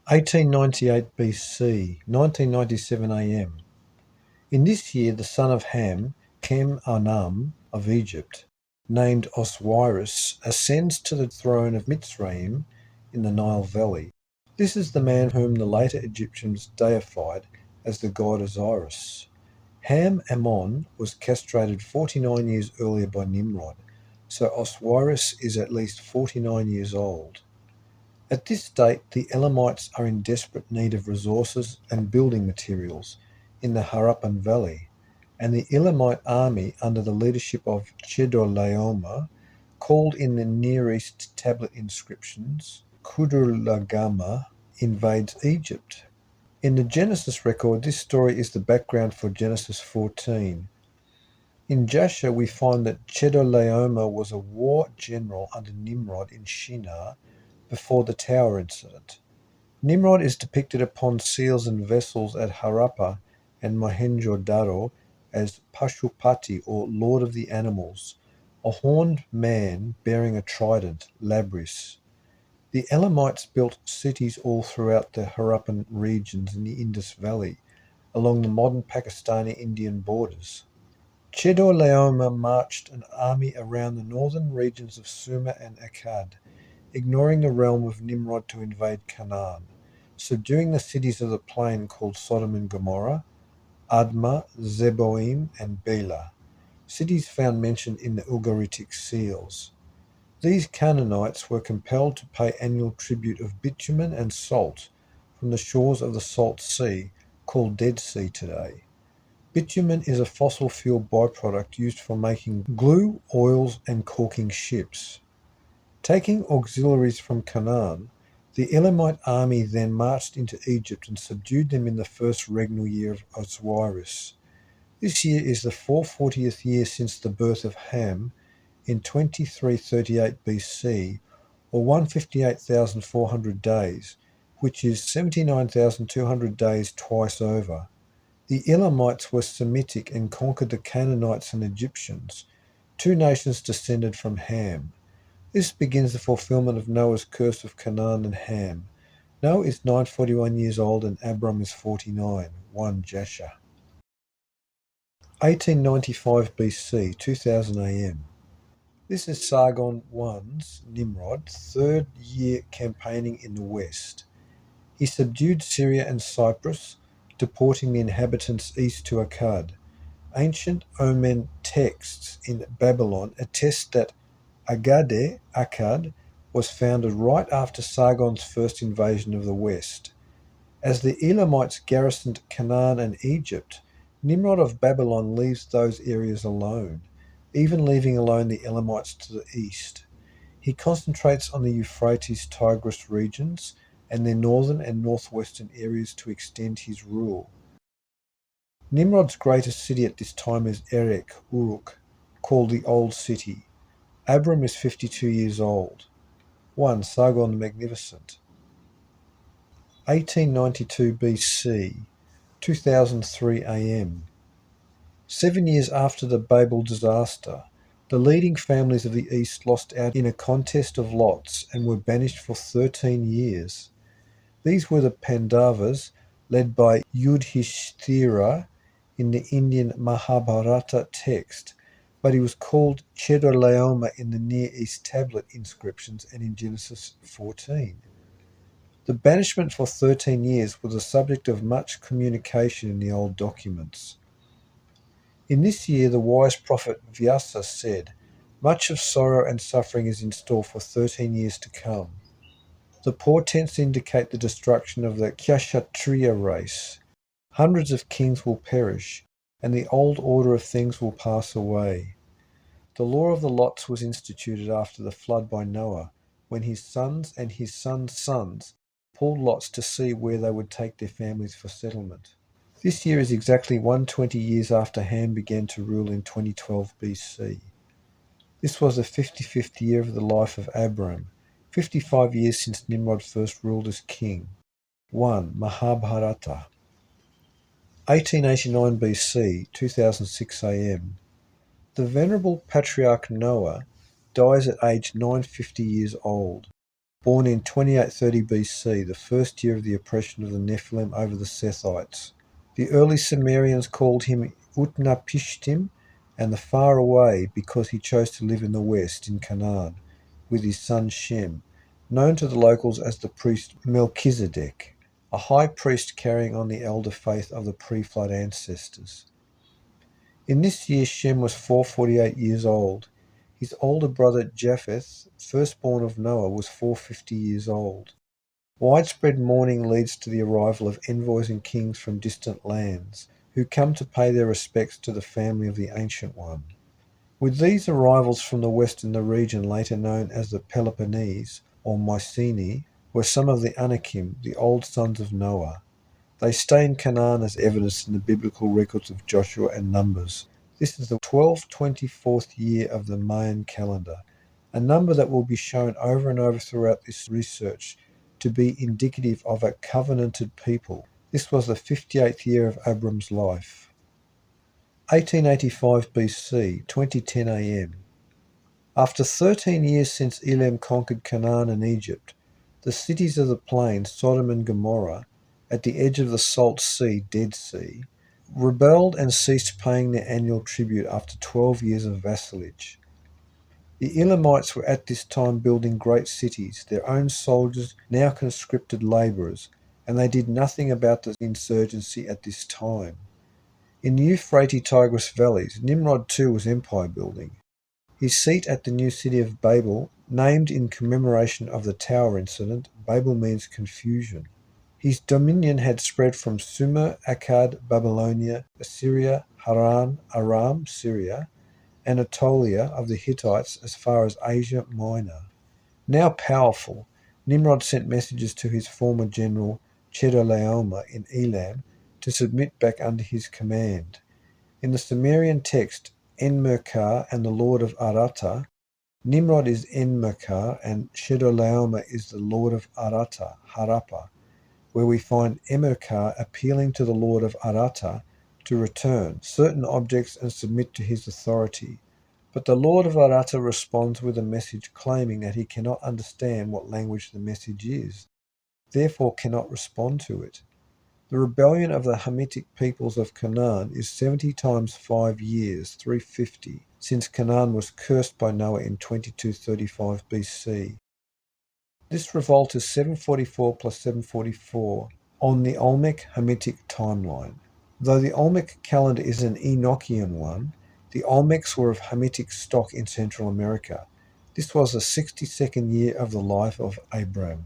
1898 BC, 1997 AM. In this year the son of Ham, Kem-Anam of Egypt, named Osiris, ascends to the throne of Mitzrayim in the Nile Valley. This is the man whom the later Egyptians deified as the god Osiris. Ham-Amon was castrated 49 years earlier by Nimrod, so Osiris is at least 49 years old. At this date, the Elamites are in desperate need of resources and building materials in the Harappan Valley, and the Elamite army under the leadership of Chedorlaomer, called in the Near East tablet inscriptions Kudurlagama, invades Egypt. In the Genesis record, this story is the background for Genesis 14. In Jasher, we find that Chedorlaomer was a war general under Nimrod in Shinar before the tower incident. Nimrod is depicted upon seals and vessels at Harappa and Mohenjo-daro as Pashupati, or Lord of the Animals, a horned man bearing a trident, Labris. The Elamites built cities all throughout the Harappan regions in the Indus Valley, along the modern Pakistani-Indian borders. Chedorlaomer marched an army around the northern regions of Sumer and Akkad, ignoring the realm of Nimrod to invade Canaan, subduing the cities of the plain called Sodom and Gomorrah, Admah, Zeboim, and Bela, cities found mentioned in the Ugaritic seals. These Canaanites were compelled to pay annual tribute of bitumen and salt from the shores of the Salt Sea, called Dead Sea today. Bitumen is a fossil fuel byproduct used for making glue, oils, and caulking ships. Taking auxiliaries from Canaan, the Elamite army then marched into Egypt and subdued them in the first regnal year of Osiris. This year is the 440th year since the birth of Ham in 2338 BC, or 158,400 days, which is 79,200 days twice over. The Elamites were Semitic and conquered the Canaanites and Egyptians, two nations descended from Ham. This begins the fulfillment of Noah's curse of Canaan and Ham. Noah is 941 years old and Abram is 49, 1 Jasher. 1895 BC, 2000 AM. This is Sargon I's, Nimrod, third year campaigning in the west. He subdued Syria and Cyprus, deporting the inhabitants east to Akkad. Ancient Omen texts in Babylon attest that Agade, Akkad, was founded right after Sargon's first invasion of the west. As the Elamites garrisoned Canaan and Egypt, Nimrod of Babylon leaves those areas alone, even leaving alone the Elamites to the east. He concentrates on the Euphrates-Tigris regions and their northern and northwestern areas to extend his rule. Nimrod's greatest city at this time is Erech, Uruk, called the Old City. Abram is 52 years old. 1 Sargon the Magnificent. 1892 BC, 2003 AM. 7 years after the Babel disaster, the leading families of the East lost out in a contest of lots and were banished for 13 years. These were the Pandavas, led by Yudhishthira in the Indian Mahabharata text, but he was called Chedorlaomer in the Near East tablet inscriptions and in Genesis 14. The banishment for 13 years was the subject of much communication in the old documents. In this year, the wise prophet Vyasa said, "Much of sorrow and suffering is in store for 13 years to come." The portents indicate the destruction of the Kshatriya race. Hundreds of kings will perish, and the old order of things will pass away. The law of the lots was instituted after the flood by Noah, when his sons and his sons' sons pulled lots to see where they would take their families for settlement. This year is exactly 120 years after Ham began to rule in 2012 BC. This was the 55th year of the life of Abram, 55 years since Nimrod first ruled as king. 1 Mahabharata. 1889 BC, 2006 AM. The venerable patriarch Noah dies at age 950 years old. born in 2830 BC, the first year of the oppression of the Nephilim over the Sethites. The early Sumerians called him Utnapishtim, and the far away, because he chose to live in the west, in Canaan, with his son Shem, known to the locals as the priest Melchizedek, a high priest carrying on the elder faith of the pre-flood ancestors. In this year Shem was 448 years old. His older brother Japheth, firstborn of Noah, was 450 years old. Widespread mourning leads to the arrival of envoys and kings from distant lands, who come to pay their respects to the family of the Ancient One. With these arrivals from the west in the region later known as the Peloponnese, or Mycenae, were some of the Anakim, the old sons of Noah. They stay in Canaan as evidenced in the biblical records of Joshua and Numbers. This is the 1224th year of the Mayan calendar, a number that will be shown over and over throughout this research to be indicative of a covenanted people. This was the 58th year of Abram's life. 1885 BC, 2010 AM. After 13 years since Elam conquered Canaan and Egypt, the cities of the plain, Sodom and Gomorrah, at the edge of the Salt Sea, Dead Sea, rebelled and ceased paying their annual tribute after 12 years of vassalage. The Elamites were at this time building great cities, their own soldiers now conscripted labourers, and they did nothing about the insurgency at this time. In the Euphrates-Tigris valleys, Nimrod too was empire building. His seat at the new city of Babel, named in commemoration of the Tower incident, Babel means confusion. His dominion had spread from Sumer, Akkad, Babylonia, Assyria, Haran, Aram, Syria, Anatolia of the Hittites as far as Asia Minor. Now powerful, Nimrod sent messages to his former general Chedorlaomer in Elam to submit back under his command. In the Sumerian text Enmerkar and the Lord of Aratta, Nimrod is Enmerkar and Chedorlaomer is the Lord of Aratta, Harappa, where we find Enmerkar appealing to the Lord of Aratta to return certain objects and submit to his authority. But the Lord of Aratta responds with a message claiming that he cannot understand what language the message is, therefore cannot respond to it. The rebellion of the Hamitic peoples of Canaan is 70 times 5 years, 350, since Canaan was cursed by Noah in 2235 BC. This revolt is 744 plus 744 on the Olmec Hamitic timeline. Though the Olmec calendar is an Enochian one, the Olmecs were of Hamitic stock in Central America. This was the 62nd year of the life of Abram.